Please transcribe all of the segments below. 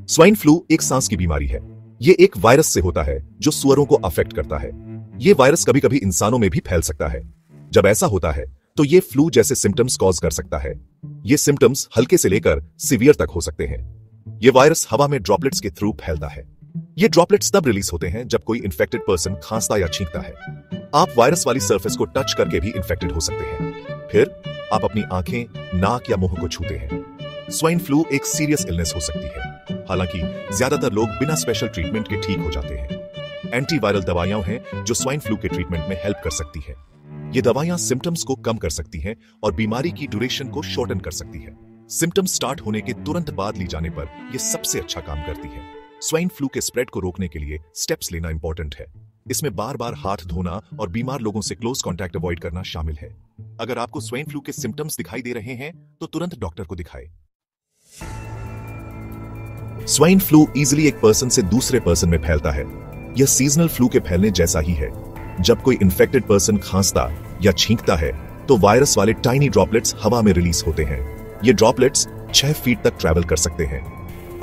Swine flu एक सांस की बीमारी है। ये एक वायरस से होता है जो सुअरों को अफेक्ट करता है। ये वायरस कभी कभी इंसानों में भी फैल सकता है। जब ऐसा होता है तो ये फ्लू जैसे सिम्टम्स कॉज कर सकता है। ये सिम्टम्स हल्के से लेकर सीवियर तक हो सकते हैं। ये वायरस हवा में ड्रॉपलेट्स के थ्रू फैलता है। ये ड्रॉपलेट्स तब रिलीज होते हैं जब कोई इन्फेक्टेड पर्सन खांसता या छींकता है। आप वायरस वाली सरफेस को टच करके भी इन्फेक्टेड हो सकते हैं। फिर आप अपनी आंखें, नाक या मुंह को छूते हैं। स्वाइन फ्लू एक सीरियस इलनेस हो सकती है। हालांकि ज्यादातर लोग बिना स्पेशल ट्रीटमेंट के ठीक हो जाते हैं। एंटीवायरल दवाइयां हैं जो स्वाइन फ्लू के ट्रीटमेंट में हेल्प कर सकती है। ये दवाइयां सिम्टम्स को कम कर सकती हैं और बीमारी की ड्यूरेशन को शॉर्टन कर सकती है। सिम्टम्स स्टार्ट होने के तुरंत बाद ली जाने पर यह सबसे अच्छा काम करती है। स्वाइन फ्लू के स्प्रेड को रोकने के लिए स्टेप्स लेना इंपॉर्टेंट है। इसमें बार बार हाथ धोना और बीमार लोगों से क्लोज कॉन्टैक्ट अवॉइड करना शामिल है। अगर आपको स्वाइन फ्लू के सिम्टम्स दिखाई दे रहे हैं तो तुरंत डॉक्टर को दिखाएं। स्वाइन फ्लू इजीली एक पर्सन से दूसरे पर्सन में फैलता है। यह सीजनल फ्लू के फैलने जैसा ही है। जब कोई इन्फेक्टेड पर्सन खांसता या छींकता है तो वायरस वाले टाइनी ड्रॉपलेट्स हवा में रिलीज होते हैं। ये ड्रॉपलेट्स 6 फीट तक ट्रैवल कर सकते हैं।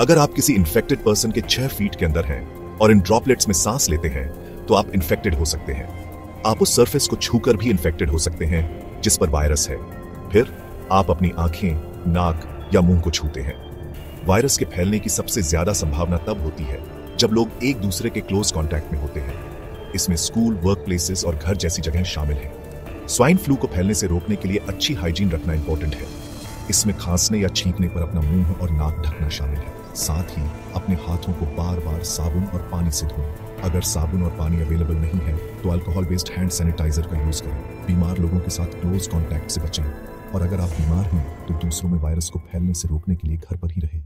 अगर आप किसी इन्फेक्टेड पर्सन के 6 फीट के अंदर हैं और इन ड्रॉपलेट्स में सांस लेते हैं तो आप इन्फेक्टेड हो सकते हैं। आप उस सरफेस को छूकर भी इन्फेक्टेड हो सकते हैं जिस पर वायरस है। फिर आप अपनी आंखें, नाक या मुंह को छूते हैं। वायरस के फैलने की सबसे ज्यादा संभावना तब होती है जब लोग एक दूसरे के क्लोज कांटेक्ट में होते हैं। इसमें स्कूल, वर्क प्लेसेस और घर जैसी जगह शामिल हैं। स्वाइन फ्लू को फैलने से रोकने के लिए अच्छी हाइजीन रखना इंपॉर्टेंट है। इसमें खांसने या छींकने पर अपना मुंह और नाक ढकना शामिल है। साथ ही अपने हाथों को बार बार साबुन और पानी से धोएं। अगर साबुन और पानी अवेलेबल नहीं है तो अल्कोहल बेस्ड हैंड सैनिटाइजर का यूज करें। बीमार लोगों के साथ क्लोज कांटेक्ट से बचें और अगर आप बीमार हैं तो दूसरों में वायरस को फैलने से रोकने के लिए घर पर ही रहें।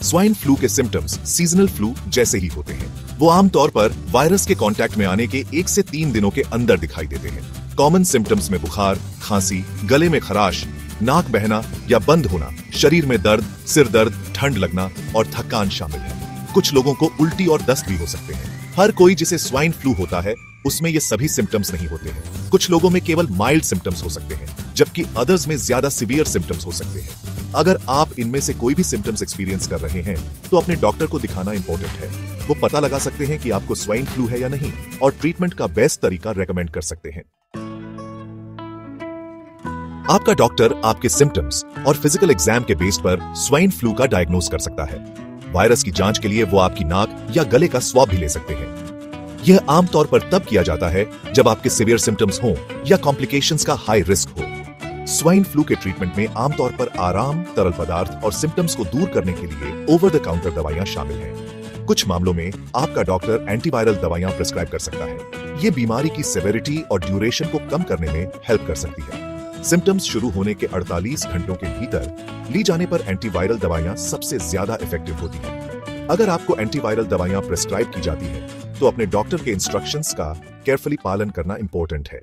स्वाइन फ्लू के सिम्टम्स सीजनल फ्लू जैसे ही होते हैं। वो आमतौर पर वायरस के कांटेक्ट में आने के 1 से 3 दिनों के अंदर दिखाई देते हैं। कॉमन सिम्टम्स में बुखार, खांसी, गले में खराश, नाक बहना या बंद होना, शरीर में दर्द, सिर दर्द, ठंड लगना और थकान शामिल है। कुछ लोगों को उल्टी और दस्त भी हो सकते हैं। हर कोई जिसे स्वाइन फ्लू होता है उसमें ये सभी सिम्टम्स नहीं होते हैं। कुछ लोगों में केवल माइल्ड सिम्टम्स हो सकते हैं जबकि अदर्स में ज्यादा सीवियर सिम्टम्स हो सकते हैं। अगर आप इनमें से कोई भी सिम्टम्स एक्सपीरियंस कर रहे हैं तो अपने डॉक्टर को दिखाना इंपॉर्टेंट है। वो पता लगा सकते हैं कि आपको स्वाइन फ्लू है या नहीं और ट्रीटमेंट का बेस्ट तरीका रेकमेंड कर सकते हैं। आपका डॉक्टर आपके सिम्टम्स और फिजिकल एग्जाम के बेस पर स्वाइन फ्लू का डायग्नोस कर सकता है। वायरस की जांच के लिए वो आपकी नाक या गले का स्वाब भी ले सकते हैं। यह आमतौर पर तब किया जाता है जब आपके सीवियर सिम्टम्स हों या कॉम्प्लिकेशंस का हाई रिस्क हो। स्वाइन फ्लू के ट्रीटमेंट में आमतौर पर आराम, तरल पदार्थ और सिम्टम्स को दूर करने के लिए ओवर द काउंटर दवाइयां शामिल हैं। कुछ मामलों में आपका डॉक्टर एंटीवायरल दवाइयां प्रिस्क्राइब कर सकता है। ये बीमारी की सेवेरिटी और ड्यूरेशन को कम करने में हेल्प कर सकती है। सिम्टम्स शुरू होने के 48 घंटों के भीतर ली जाने पर एंटीवायरल दवाइयां सबसे ज्यादा इफेक्टिव होती हैं। अगर आपको एंटीवायरल दवाइयां प्रिस्क्राइब की जाती हैं तो अपने डॉक्टर के इंस्ट्रक्शंस का केयरफुली पालन करना इंपॉर्टेंट है।